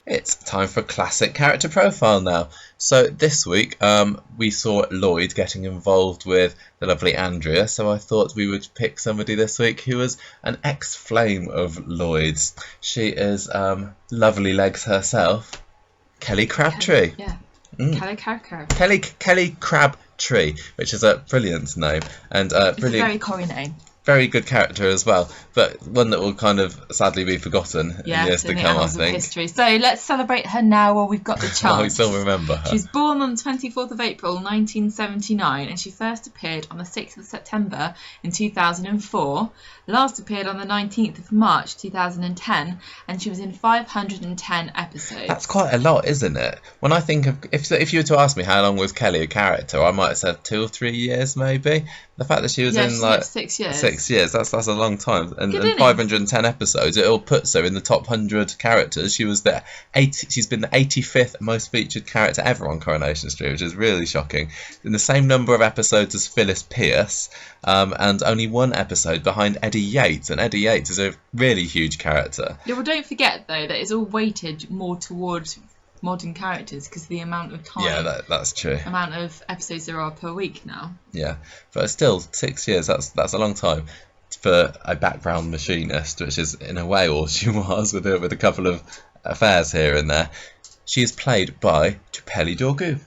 It's time for a classic character profile now. So this week we saw Lloyd getting involved with the lovely Andrea, so I thought we would pick somebody this week who was an ex-flame of Lloyd's. She is lovely legs herself, Kelly Crabtree. Kelly Crabtree, which is a brilliant name and it's a very Corrie name. Very good character as well, but one that will kind of sadly be forgotten in years to come, I think. History. So let's celebrate her now while we've got the chance. We still remember her. She was born on the 24th of April 1979 and she first appeared on the 6th of September in 2004, last appeared on the 19th of March 2010, and she was in 510 episodes. That's quite a lot, isn't it? When I think of, if you were to ask me how long was Kelly a character, I might have said 2 or 3 years maybe. The fact that she was in like 6 years. 6 years, that's a long time. And 510 episodes, it all puts her in the top 100 characters. She's been the 85th most featured character ever on Coronation Street, which is really shocking. In the same number of episodes as Phyllis Pierce, and only one episode behind Eddie Yates. And Eddie Yates is a really huge character. Yeah, well, don't forget though that it's all weighted more towards modern characters because of the amount of time. Yeah, that's true. Amount of episodes there are per week now. Yeah, but still 6 years. That's a long time for a background machinist, which is in a way all she was, with a couple of affairs here and there. She is played by Tupele Dorgu.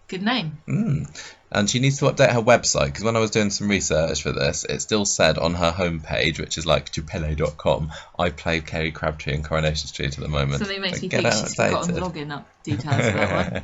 Good name. And she needs to update her website, because when I was doing some research for this, it still said on her homepage, which is like tupele.com, I play Kelly Crabtree in Coronation Street at the moment. Something makes me think she's forgotten the login up details for that one.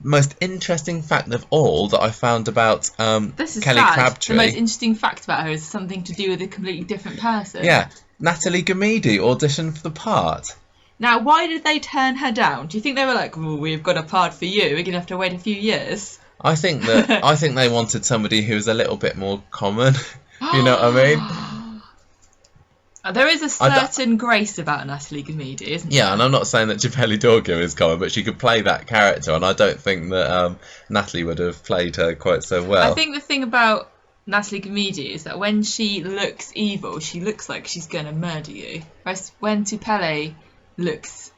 Most interesting fact of all that I found about Kelly Crabtree. The most interesting fact about her is something to do with a completely different person. Yeah, Natalie Gamidi auditioned for the part. Now, why did they turn her down? Do you think they were like, we've got a part for you, we're going to have to wait a few years? I think they wanted somebody who was a little bit more common. You know what I mean? There is a certain grace about Natalie Gamidi, isn't there? Yeah, and I'm not saying that Tupele Dorgu is common, but she could play that character, and I don't think that Natalie would have played her quite so well. I think the thing about Natalie Gamidi is that when she looks evil, she looks like she's going to murder you. Whereas when Tupele looks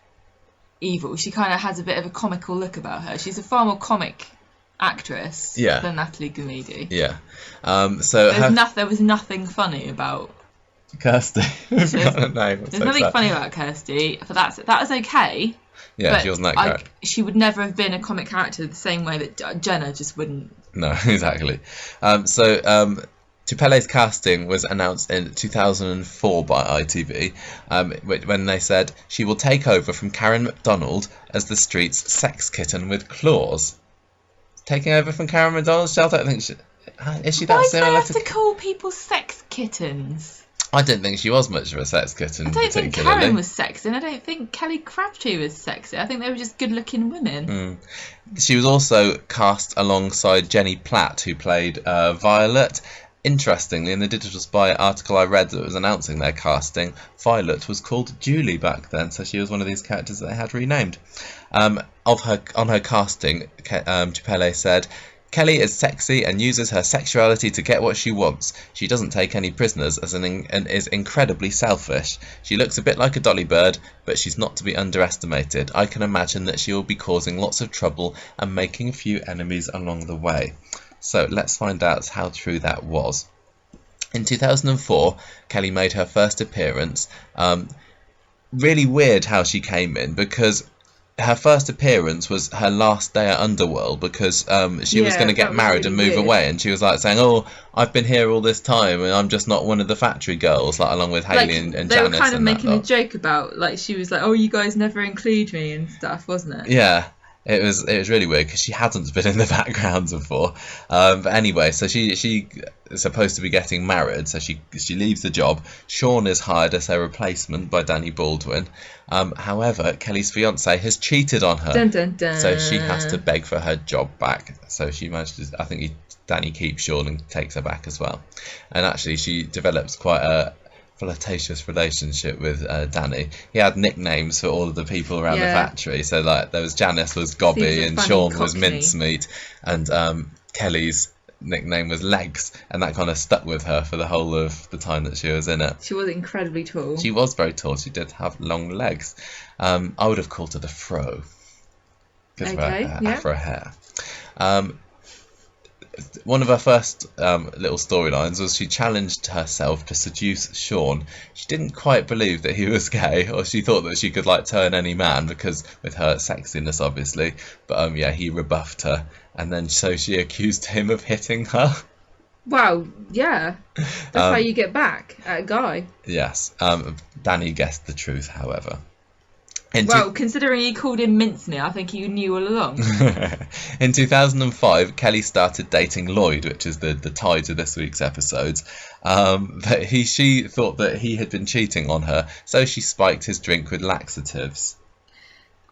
evil, she kind of has a bit of a comical look about her. She's a far more comic actress than Natalie Gamidi. Yeah. There was nothing funny about Kirsty. There's nothing funny about Kirsty, but that was okay. Yeah, she wasn't that character. She would never have been a comic character the same way that Jenna just wouldn't. No, exactly. Tupele's casting was announced in 2004 by ITV, when they said she will take over from Karen MacDonald as the street's sex kitten with claws. Taking over from Karen MacDonald? I don't think she... Is she that similar to... Why do they have to call people sex kittens? I didn't think she was much of a sex kitten. I don't think Karen was sexy, and I don't think Kelly Crabtree was sexy. I think they were just good-looking women. She was also cast alongside Jenny Platt, who played Violet. Interestingly, in the Digital Spy article I read that was announcing their casting, Violet was called Julie back then, so she was one of these characters that they had renamed. On her casting, Tupele said, Kelly is sexy and uses her sexuality to get what she wants. She doesn't take any prisoners and is incredibly selfish. She looks a bit like a dolly bird, but she's not to be underestimated. I can imagine that she will be causing lots of trouble and making a few enemies along the way. So let's find out how true that was. In 2004, Kelly made her first appearance. Really weird how she came in, because her first appearance was her last day at Underworld, because she was going to get married and move away, and she was like saying, "Oh, I've been here all this time, and I'm just not one of the factory girls," like along with Hayley and Janice. They were kind of making a joke about, like, she was like, "Oh, you guys never include me" and stuff, wasn't it? Yeah. It was really weird because she hadn't been in the background before. But anyway, so she is supposed to be getting married, so she leaves the job. Sean is hired as her replacement by Danny Baldwin. However, Kelly's fiance has cheated on her, dun, dun, dun. So she has to beg for her job back. So she manages. I think Danny keeps Sean and takes her back as well. And actually, she develops quite a flirtatious relationship with Danny. He had nicknames for all of the people around the factory. So like there was Janice was Gobby and Sean was Mincemeat, and Kelly's nickname was Legs, and that kind of stuck with her for the whole of the time that she was in it. She was incredibly tall. She was very tall. She did have long legs. I would have called her the Fro because of her afro hair. One of her first little storylines was she challenged herself to seduce Sean. She didn't quite believe that he was gay, or she thought that she could like turn any man because with her sexiness, obviously. But he rebuffed her, and then so she accused him of hitting her. Wow, yeah, that's how you get back at a guy. Yes, Danny guessed the truth, however. Considering he called him mincemeat, I think he knew all along. In 2005, Kelly started dating Lloyd, which is the tie to this week's episodes. But she thought that he had been cheating on her, so she spiked his drink with laxatives.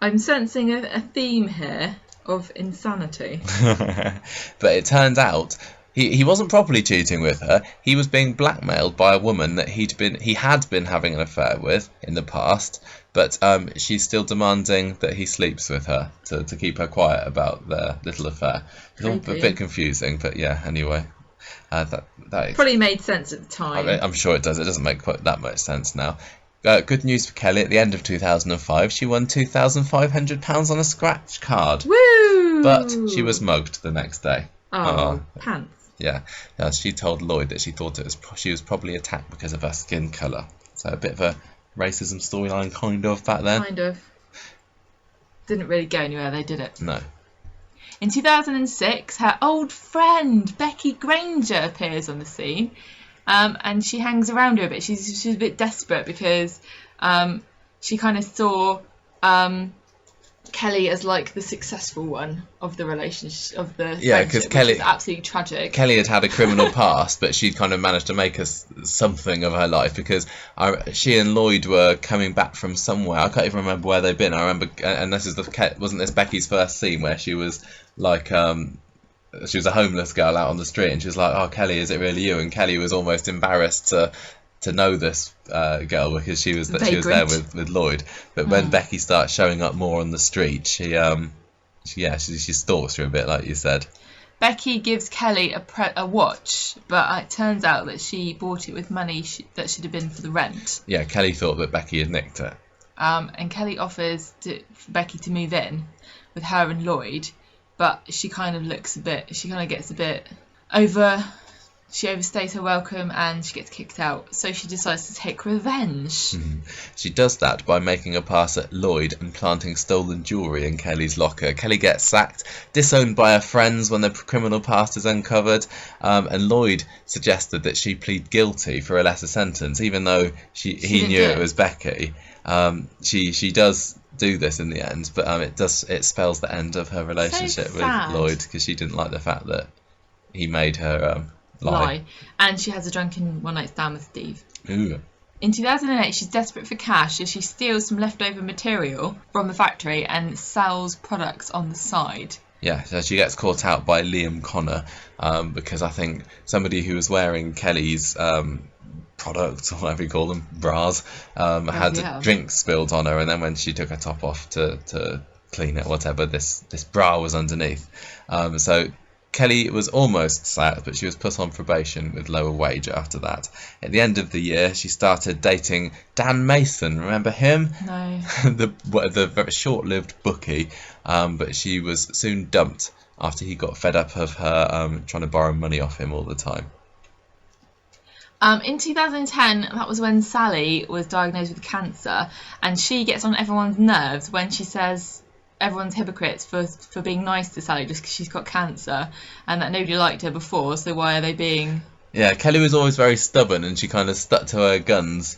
I'm sensing a theme here of insanity. But it turned out he wasn't properly cheating with her. He was being blackmailed by a woman that he had been having an affair with in the past. But she's still demanding that he sleeps with her to keep her quiet about their little affair. It's all a bit confusing, but yeah, anyway. That probably made sense at the time. I'm sure it does. It doesn't make quite that much sense now. Good news for Kelly. At the end of 2005, she won £2,500 on a scratch card. Woo! But she was mugged the next day. Oh, pants. Yeah. She told Lloyd that she thought she was probably attacked because of her skin colour. So a bit of a racism storyline kind of back then. Kind of. Didn't really go anywhere, they did it. No. In 2006, her old friend Becky Granger appears on the scene, and she hangs around her a bit. She's a bit desperate because she kind of saw Kelly as like the successful one of the relationship, of the because Kelly is absolutely tragic. Kelly had a criminal past, but she'd kind of managed to make us something of her life because she and Lloyd were coming back from somewhere. I can't even remember where they'd been. I remember, and wasn't this Becky's first scene where she was like she was a homeless girl out on the street, and she was like, "Oh, Kelly, is it really you?" And Kelly was almost embarrassed to know this girl because she was there with Lloyd. But when Becky starts showing up more on the street, she stalks her a bit, like you said. Becky gives Kelly a watch, but it turns out that she bought it with money that should have been for the rent. Yeah, Kelly thought that Becky had nicked it. And Kelly offers for Becky to move in with her and Lloyd, but she kind of gets a bit over. She overstays her welcome and she gets kicked out. So she decides to take revenge. She does that by making a pass at Lloyd and planting stolen jewellery in Kelly's locker. Kelly gets sacked, disowned by her friends when the criminal past is uncovered. And Lloyd suggested that she plead guilty for a lesser sentence, even though he knew it was Becky. She does do this in the end, but it spells the end of her relationship with Lloyd because she didn't like the fact that he made her lie. And she has a drunken one-night stand with Steve. Ooh. In 2008, she's desperate for cash as she steals some leftover material from the factory and sells products on the side. Yeah, so she gets caught out by Liam Connor because I think somebody who was wearing Kelly's products, or whatever you call them, bras, had drinks spilled on her, and then when she took her top off to clean it, whatever, this bra was underneath. So Kelly was almost sacked, but she was put on probation with lower wage after that. At the end of the year, she started dating Dan Mason. Remember him? No. the very short-lived bookie, but she was soon dumped after he got fed up of her trying to borrow money off him all the time. In 2010, that was when Sally was diagnosed with cancer, and she gets on everyone's nerves when she says everyone's hypocrites for being nice to Sally just because she's got cancer, and that nobody liked her before, so why are they being... Yeah, Kelly was always very stubborn, and she kind of stuck to her guns.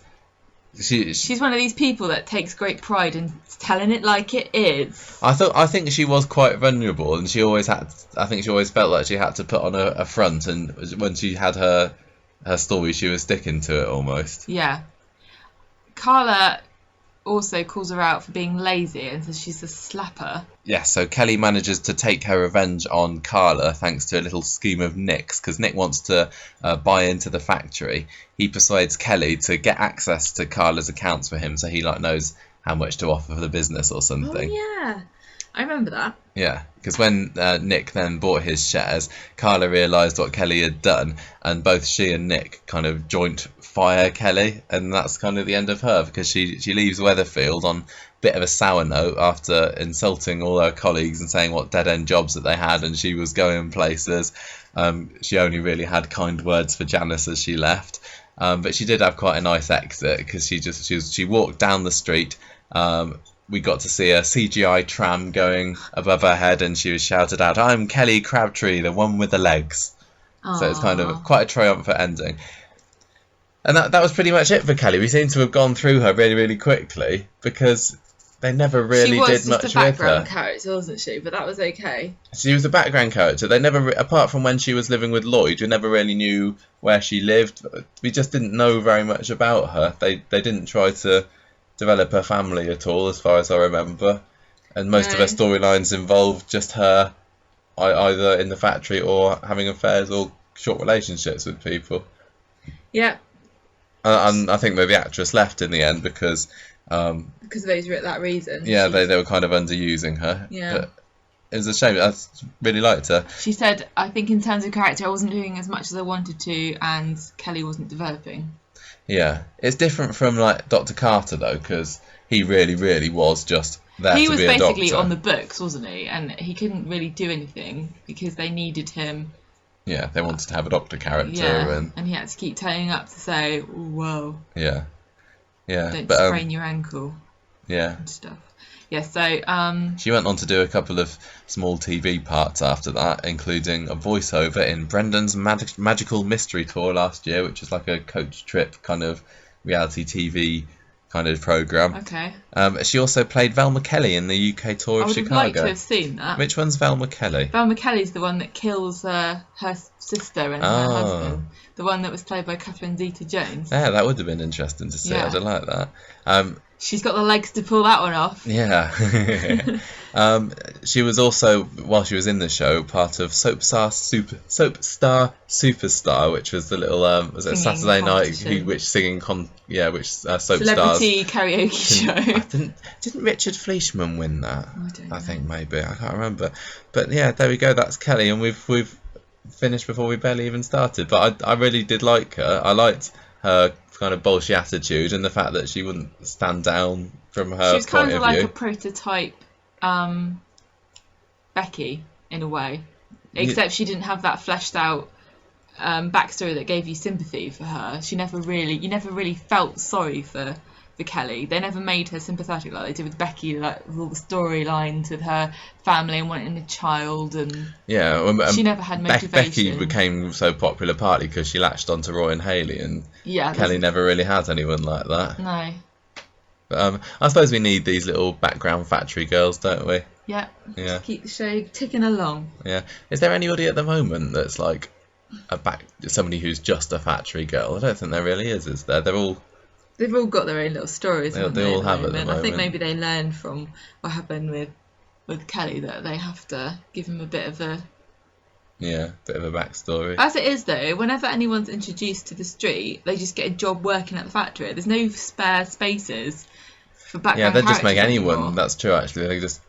She's one of these people that takes great pride in telling it like it is. I think she was quite vulnerable, and she always felt like she had to put on a front, and when she had her story, she was sticking to it almost. Yeah. Carla also calls her out for being lazy and says she's a slapper. Yeah, so Kelly manages to take her revenge on Carla thanks to a little scheme of Nick's, because Nick wants to buy into the factory. He persuades Kelly to get access to Carla's accounts for him, so he knows how much to offer for the business or something. Oh yeah, I remember that. Yeah, because when Nick then bought his shares, Carla realised what Kelly had done, and both she and Nick kind of joint fire Kelly, and that's kind of the end of her, because she leaves Weatherfield on a bit of a sour note after insulting all her colleagues and saying what dead-end jobs that they had, and she was going places. She only really had kind words for Janice as she left, but she did have quite a nice exit, because she walked down the street. We got to see a CGI tram going above her head, and she was shouted out, "I'm Kelly Crabtree, the one with the legs." Aww. So it's kind of quite a triumphant ending. And that was pretty much it for Kelly. We seem to have gone through her really, really quickly, because they never really did much with her. She was just a background character, wasn't she? But that was okay. She was a background character. They never, apart from when she was living with Lloyd, we never really knew where she lived. We just didn't know very much about her. They didn't try to develop her family at all, as far as I remember, and most of her storylines involved just her either in the factory or having affairs or short relationships with people. Yeah. And I think that the actress left in the end because of that reason. Yeah, they were kind of underusing her. Yeah. But it was a shame. I really liked her. She said, "I think in terms of character, I wasn't doing as much as I wanted to, and Kelly wasn't developing." Yeah, it's different from like Dr. Carter though, because he really, really was just there to be a doctor. He was basically on the books, wasn't he? And he couldn't really do anything because they needed him. Yeah, they wanted to have a doctor character, and he had to keep turning up to say, "Whoa." Yeah. Don't sprain your ankle. Yeah. And stuff. Yeah, so she went on to do a couple of small TV parts after that, including a voiceover in Brendan's Magical Mystery Tour last year, which is like a coach trip kind of reality TV kind of program. Okay. She also played Velma Kelly in the UK tour of Chicago. I would have liked to have seen that. Which one's Velma Kelly? Velma Kelly's the one that kills her sister and her husband. The one that was played by Catherine Zeta-Jones. Yeah, that would have been interesting to see. Yeah. I'd like that. She's got the legs to pull that one off. Yeah. She was also, while she was in the show, part of Soapstar Superstar, which was the little was it Saturday night soap celebrity stars karaoke show. Didn't Richard Fleischman win that? I don't know. I think maybe, I can't remember. But yeah, there we go. That's Kelly, and we've finished before we barely even started. But I really did like her. I liked her kind of bolshy attitude and the fact that she wouldn't stand down from her point of view. She was kind of like a prototype Becky in a way, except she didn't have that fleshed out backstory that gave you sympathy for her. You never really felt sorry for Kelly. They never made her sympathetic like they did with Becky, like with all the storylines with her family and wanting a child, and she never had motivation. Becky became so popular partly because she latched onto Roy and Hayley, and Kelly never really had anyone like that. No. But I suppose we need these little background factory girls, don't we? Yeah. Just keep the show ticking along. Yeah. Is there anybody at the moment that's like somebody who's just a factory girl? I don't think there really is there? They've all got their own little stories. They all have at the moment. I think maybe they learned from what happened with Kelly that they have to give him a bit of a backstory. As it is though, whenever anyone's introduced to the street, they just get a job working at the factory. There's no spare spaces for background. Yeah, they just make anyone. Anymore. That's true. Actually, they just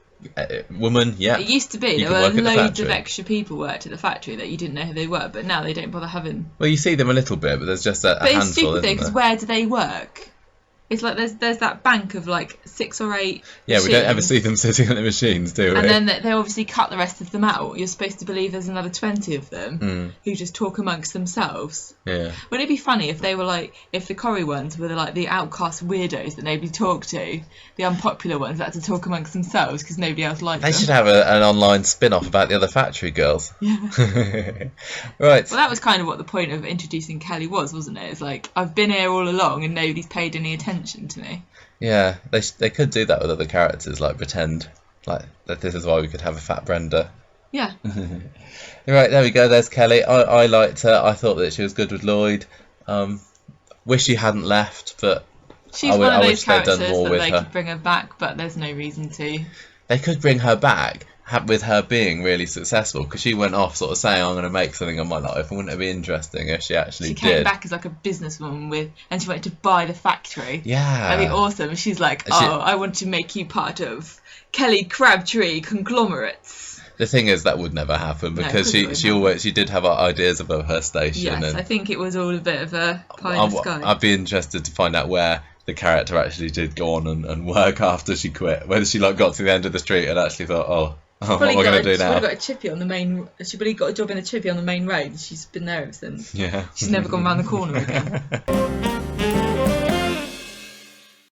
woman. Yeah. It used to be there were loads of extra people worked at the factory that you didn't know who they were, but now they don't bother having. Well, you see them a little bit, but there's just a handful. But it's stupid though, because where do they work? It's like there's that bank of like 6 or 8 machines. We don't ever see them sitting on the machines, do we? And then they obviously cut the rest of them out. You're supposed to believe there's another 20 of them who just talk amongst themselves. Yeah. Wouldn't it be funny if they were like, if the Corrie ones were like the outcast weirdos that nobody talked to, the unpopular ones that had to talk amongst themselves because nobody else liked them? They should have an online spin-off about the other factory girls. Yeah. Right. Well, that was kind of what the point of introducing Kelly was, wasn't it? It's like, I've been here all along and nobody's paid any attention to me. Yeah, they could do that with other characters, like pretend like that this is why we could have a fat Brenda. Yeah. Right, there we go, there's Kelly. I liked her. I thought that she was good with Lloyd. Wish she hadn't left, but she's one of those characters that they could bring her back, but there's no reason to. They could bring her back, with her being really successful, because she went off sort of saying, I'm going to make something of my life, and wouldn't it be interesting if she actually She did? came back as like a businesswoman and she wanted to buy the factory. Yeah. That'd be awesome. She's like, I want to make you part of Kelly Crabtree conglomerates. The thing is, that would never happen, because she did have ideas above her station. Yes, and I think it was all a bit of a pie in the sky. I'd be interested to find out where the character actually did go on and work after she quit. Whether she got to the end of the street and actually thought, what am I going to do now? She's probably got a chippy on the main. She probably got a job in a chippy on the main road. She's been there ever since. Yeah. She's never gone round the corner again.